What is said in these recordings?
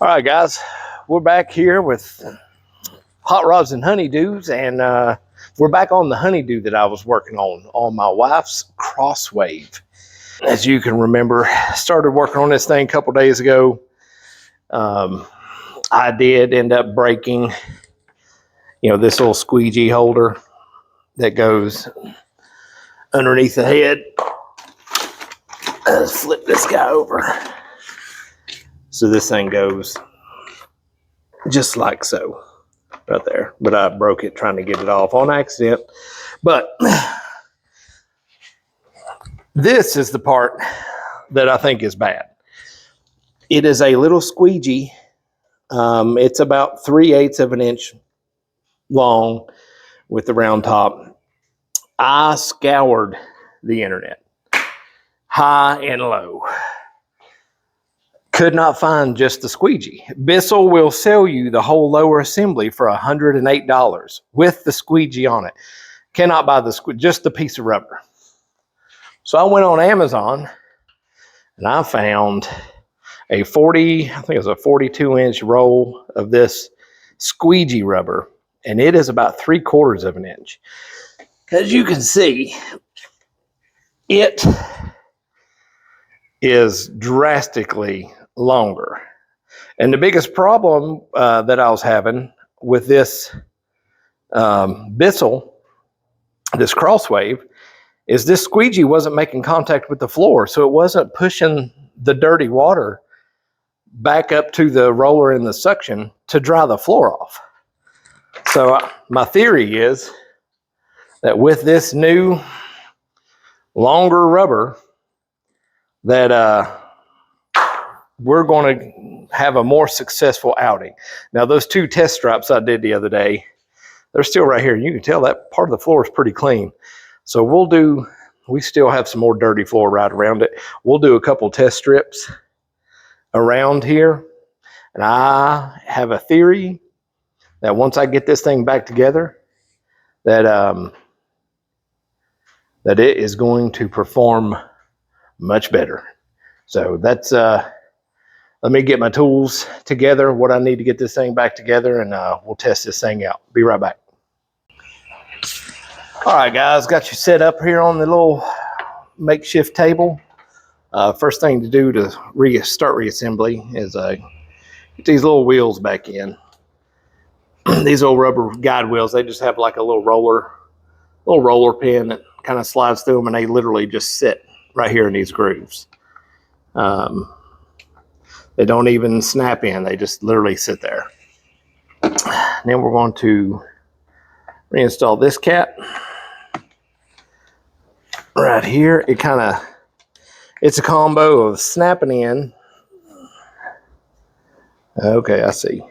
All right, guys, we're back here with Hot Rods and Honeydews, and we're back on the honeydew that I was working on my wife's Crosswave. As you can remember, I started working on this thing a couple days ago. I did end up breaking, this little squeegee holder that goes underneath the head. Let's flip this guy over. So this thing goes just like so, right there. But I broke it trying to get it off on accident. But this is the part that I think is bad. It is a little squeegee. It's about 3/8 of an inch long with the round top. I scoured the internet, high and low. Could not find just the squeegee. Bissell will sell you the whole lower assembly for $108 with the squeegee on it. Cannot buy just the piece of rubber. So I went on Amazon and I found I think it was a 42-inch roll of this squeegee rubber, and it is about 3/4 of an inch. As you can see, it is drastically longer. And the biggest problem that I was having with this Bissell, this Crosswave, is this squeegee wasn't making contact with the floor, so it wasn't pushing the dirty water back up to the roller in the suction to dry the floor off. So my theory is that with this new longer rubber, that we're going to have a more successful outing. Now, those 2 test stripes I did the other day, they're still right here. You can tell that part of the floor is pretty clean. So we still have some more dirty floor right around it. We'll do a couple test strips around here. And I have a theory that once I get this thing back together, that it is going to perform much better. So that's let me get my tools together, what I need to get this thing back together, and we'll test this thing out. Be right back. All right, guys, got you set up here on the little makeshift table. First thing to do to start reassembly is get these little wheels back in. These old rubber guide wheels, they just have like a little roller pin that kind of slides through them, and they literally just sit right here in these grooves. They don't even snap in, they just literally sit there. Then we're going to reinstall this cap right here. It's a combo of snapping in. Okay, I see.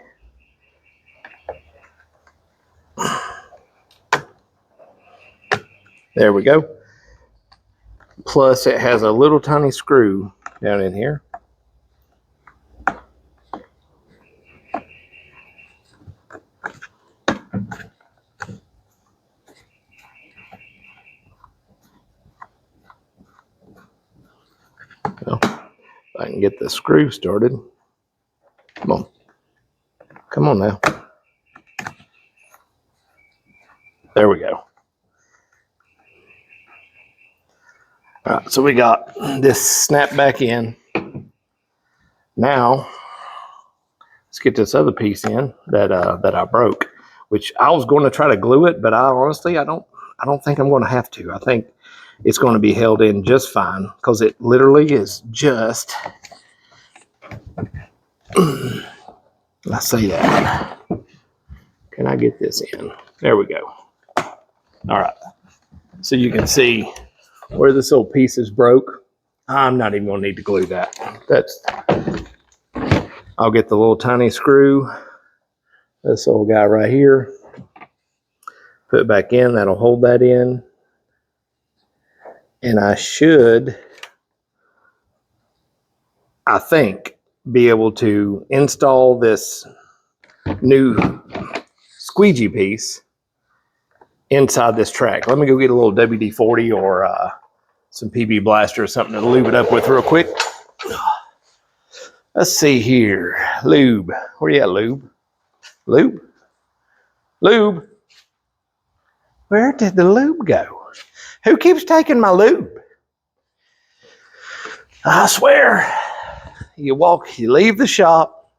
There we go. Plus it has a little tiny screw down in here. Well, if I can get the screw started. Come on now. There we go. All right, so we got this snap back in. Now, let's get this other piece in that I broke, which I was going to try to glue it, but I don't think I'm going to have to. I think it's going to be held in just fine because it literally is just, I say that. Can I get this in? There we go. All right. So you can see where this little piece is broke. I'm not even going to need to glue that. I'll get the little tiny screw, this little guy right here, put it back in. That'll hold that in. And I should, I think, be able to install this new squeegee piece inside this track. Let me go get a little WD-40 or some PB Blaster or something to lube it up with real quick. Let's see here. Lube. Where you at, Lube? Lube? Lube? Where did the lube go? Who keeps taking my lube? I swear, you leave the shop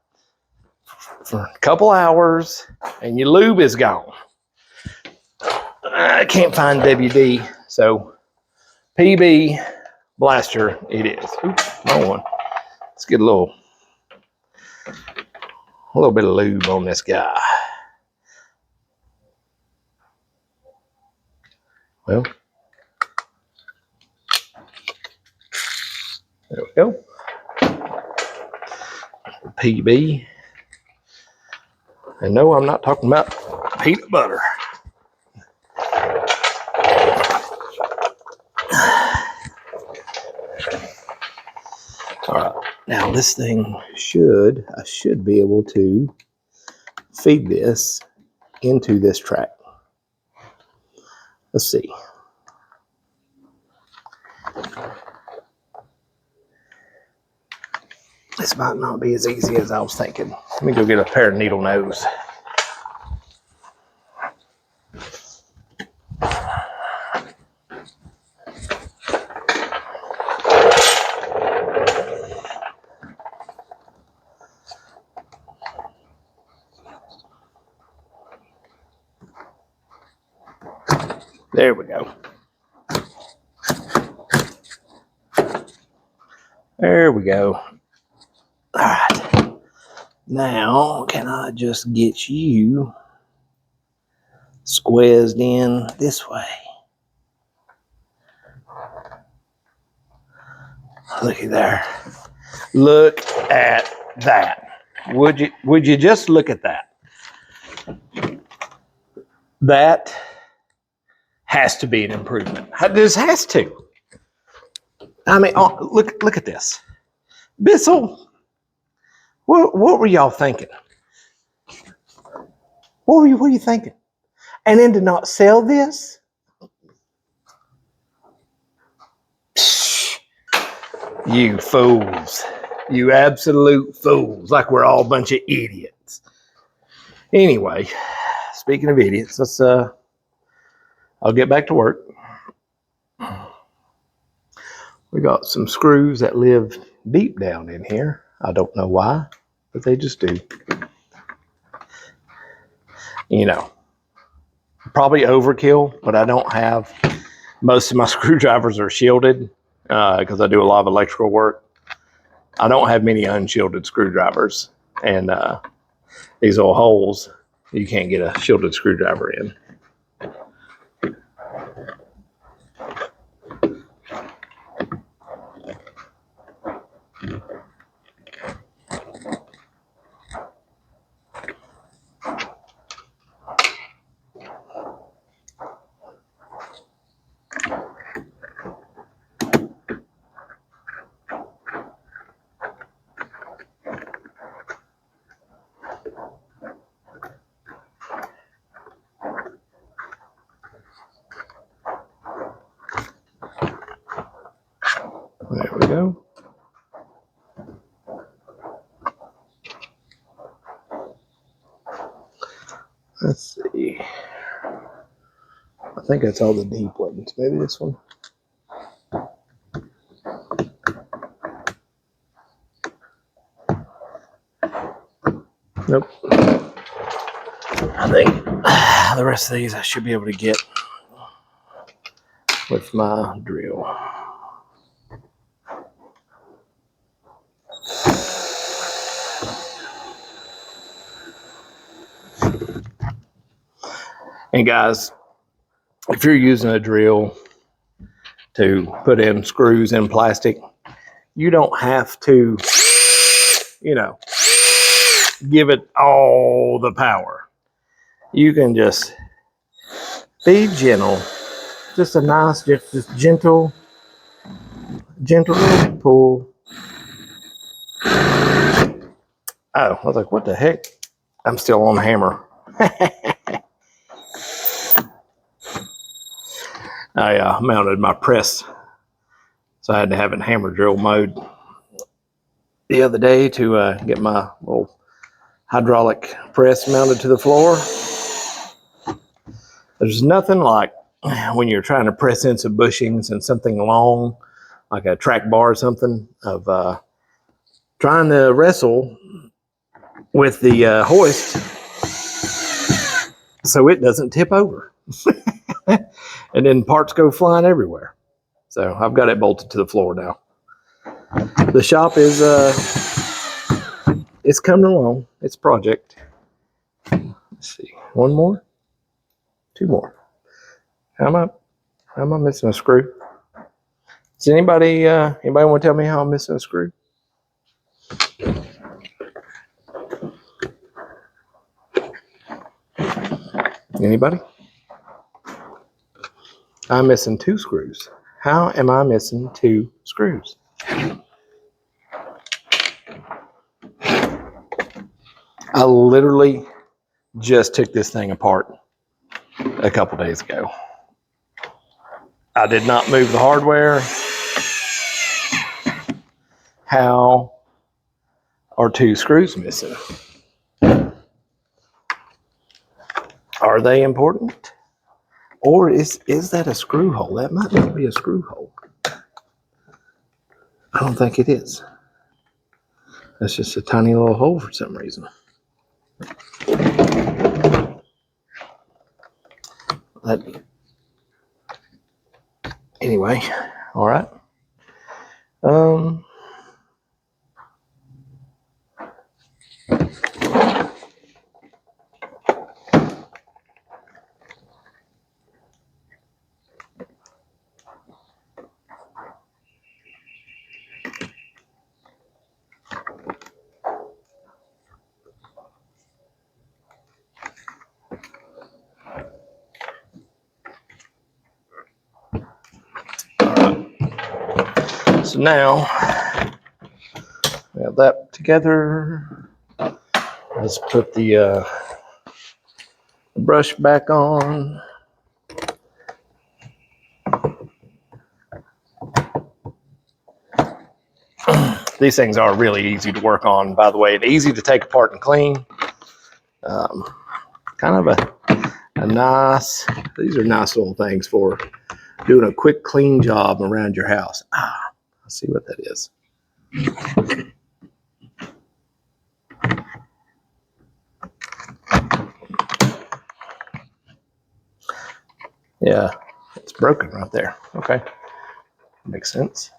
for a couple hours and your lube is gone. I can't find WD, so PB Blaster it is. Oops, wrong one. Let's get a little bit of lube on this guy. Well, there we go. PB. And no, I'm not talking about peanut butter. All right, now this thing I should be able to feed this into this track. Let's see. This might not be as easy as I was thinking. Let me go get a pair of needle nose. There we go. There we go. All right. Now, can I just get you squeezed in this way? Looky there. Look at that. Would you just look at that? That has to be an improvement. This has to. I mean, look at this. Bissell, what were y'all thinking? What were you thinking? And then to not sell this? You fools. You absolute fools. Like we're all a bunch of idiots. Anyway, speaking of idiots, let's I'll get back to work. We got some screws that live deep down in here. I don't know why, but they just do. You know, probably overkill, but I don't have, most of my screwdrivers are shielded because I do a lot of electrical work. I don't have many unshielded screwdrivers, and these little holes, you can't get a shielded screwdriver in. There we go. Let's see. I think that's all the deep ones. Maybe this one. Nope. I think the rest of these I should be able to get with my drill. And guys, if you're using a drill to put in screws in plastic, you don't have to, you know, give it all the power. You can just be gentle. Just a nice, just gentle pull. Oh, I was like, what the heck? I'm still on hammer. I mounted my press, so I had to have it in hammer drill mode. the other day to get my little hydraulic press mounted to the floor. There's nothing like when you're trying to press in some bushings and something long, like a track bar or something, of trying to wrestle with the hoist so it doesn't tip over. And then parts go flying everywhere. So I've got it bolted to the floor now. The shop is it's coming along. It's a project. Let's see. One more? Two more. How am I missing a screw? Does anybody want to tell me how I'm missing a screw? Anybody? I'm missing 2 screws. How am I missing 2 screws? I literally just took this thing apart a couple days ago. I did not move the hardware. How are 2 screws missing? Are they important? Or is that a screw hole? That might not be a screw hole. I don't think it is. That's just a tiny little hole for some reason. Anyway, all right. So now we have that together. Let's put the brush back on. These things are really easy to work on, by the way. It's easy to take apart and clean. Kind of a nice, these are nice little things for doing a quick clean job around your house. Let's see what that is. Yeah, it's broken right there. Okay, makes sense.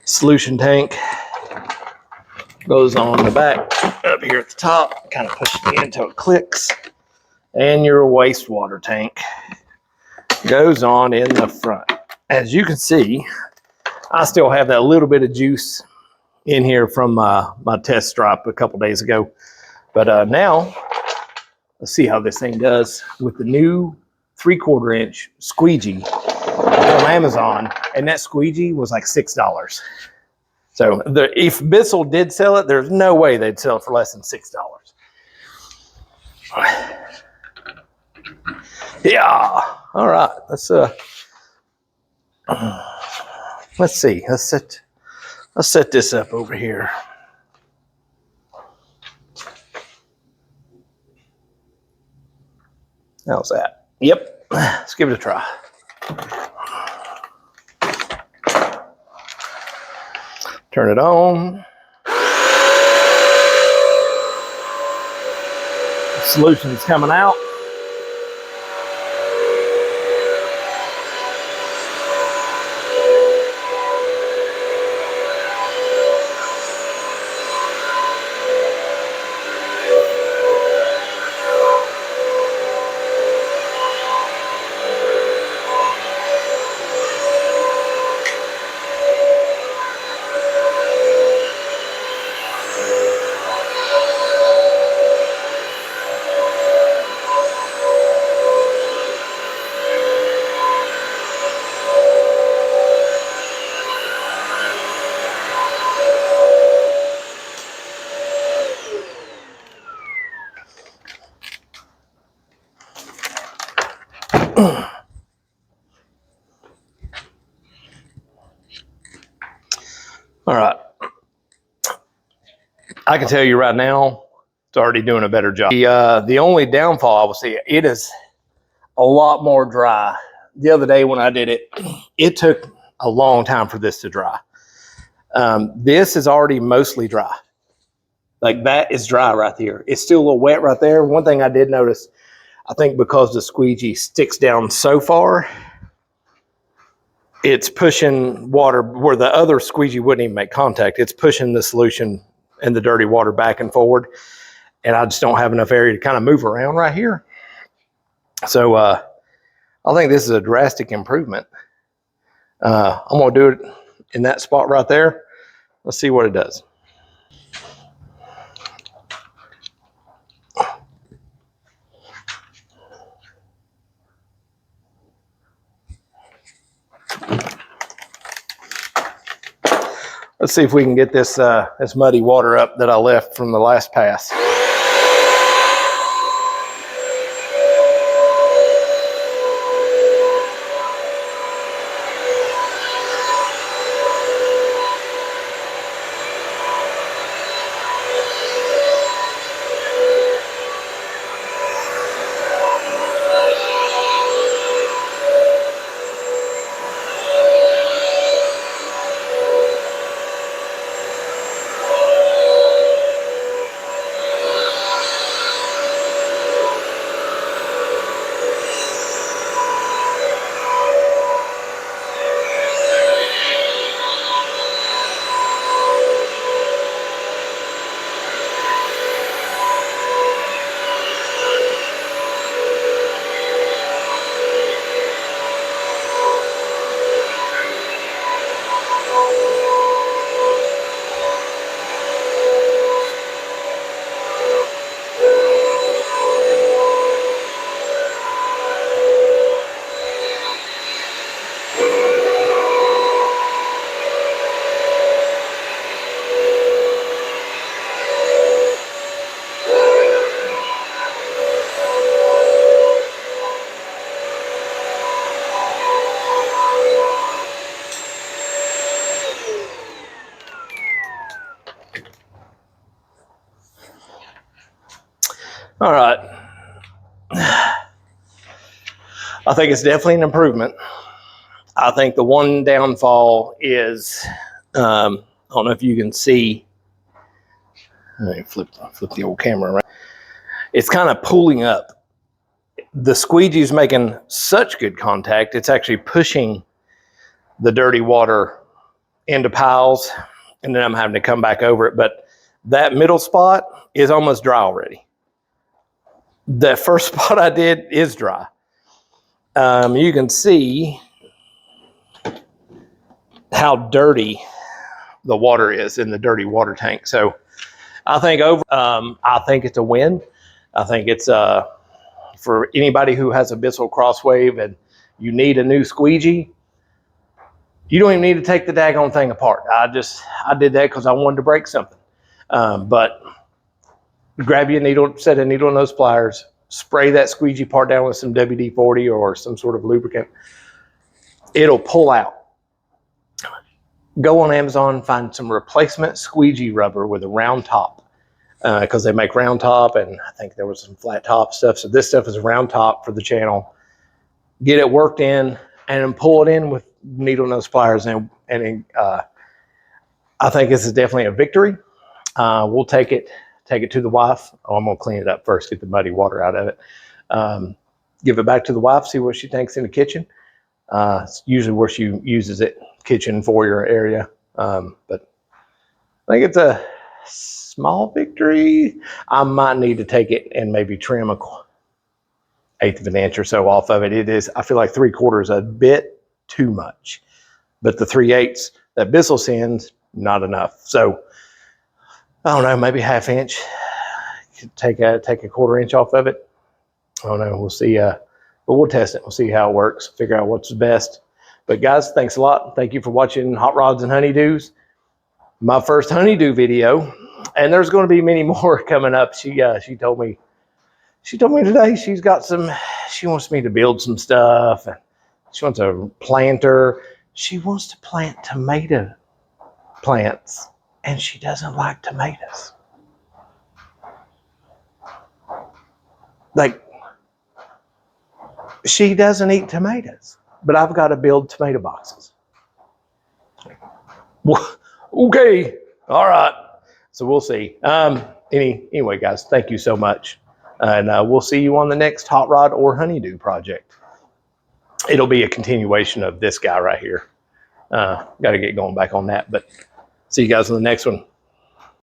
Solution tank goes on the back up here at the top, kind of pushes it in until it clicks. And your wastewater tank goes on in the front. As you can see, I still have that little bit of juice in here from my test drop a couple days ago. But now, let's see how this thing does with the new 3/4 inch squeegee from Amazon. And that squeegee was like $6. So if Bissell did sell it, there's no way they'd sell it for less than $6. Yeah. All right. Let's see. Let's set this up over here. How's that? Yep. Let's give it a try. Turn it on. The solution's coming out. I can tell you right now, it's already doing a better job. The only downfall I will see, it is a lot more dry. The other day when I did it, it took a long time for this to dry. This is already mostly dry. Like that is dry right there. It's still a little wet right there. One thing I did notice, I think because the squeegee sticks down so far, it's pushing water where the other squeegee wouldn't even make contact. It's pushing the solution and the dirty water back and forward. And I just don't have enough area to kind of move around right here. So I think this is a drastic improvement. I'm going to do it in that spot right there. Let's see what it does. Let's see if we can get this this muddy water up that I left from the last pass. All right. I think it's definitely an improvement. I think the one downfall is, I don't know if you can see, let me flip the old camera around. It's kind of pulling up. The squeegee is making such good contact, it's actually pushing the dirty water into piles, and then I'm having to come back over it. But that middle spot is almost dry already. The first spot I did is dry. You can see how dirty the water is in the dirty water tank. So I think I think it's a win. I think it's for anybody who has a Bissell Crosswave and you need a new squeegee, you don't even need to take the daggone thing apart. I did that because I wanted to break something. But grab you a needle, set a needle in those pliers, spray that squeegee part down with some WD-40 or some sort of lubricant. It'll pull out. Go on Amazon, find some replacement squeegee rubber with a round top, because they make round top, and I think there was some flat top stuff. So this stuff is a round top for the channel. Get it worked in and then pull it in with needle nose pliers. And I think this is definitely a victory. We'll take it to the wife. Oh, I'm gonna clean it up first, get the muddy water out of it. Give it back to the wife, see what she thinks in the kitchen. It's usually where she uses it, kitchen, foyer area. But I think it's a small victory. I might need to take it and maybe trim a 1/8 of an inch or so off of it. It is, I feel like 3/4 is a bit too much, but the 3/8 that Bissell sends, not enough. So I don't know, maybe 1/2 inch. Take a 1/4 inch off of it. I don't know. We'll see. But we'll test it. We'll see how it works. Figure out what's best. But guys, thanks a lot. Thank you for watching Hot Rods and Honeydews. My first honeydew video, and there's going to be many more coming up. She told me today she's got some. She wants me to build some stuff, and she wants a planter. She wants to plant tomato plants, and she doesn't like tomatoes. like, she doesn't eat tomatoes, but I've got to build tomato boxes. Okay, all right. So we'll see. Anyway, guys, thank you so much, and we'll see you on the next hot rod or honeydew project. It'll be a continuation of this guy right here. Got to get going back on that, but see you guys on the next one.